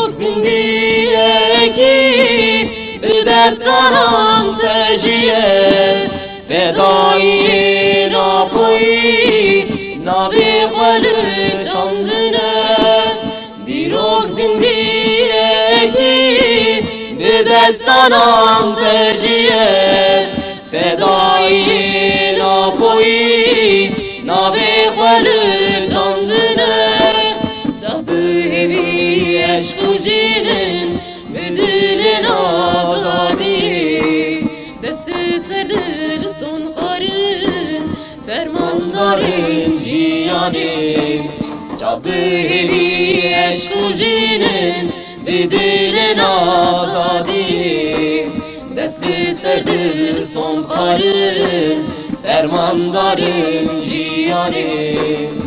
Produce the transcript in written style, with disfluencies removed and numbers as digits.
دیروز زندگی به دستان تجیه فدایی ناپویی نابی خل چندنه دیروز زندگی به دستان تجیه فدایی ناپویی نابی خل چندنه چابوی عشق و جینن به دل آزادی دست سر دل سون خارن فرمان داریم جیانی چابوی عشق و جینن به دل آزادی دست سر دل سون خارن فرمان داریم جیانی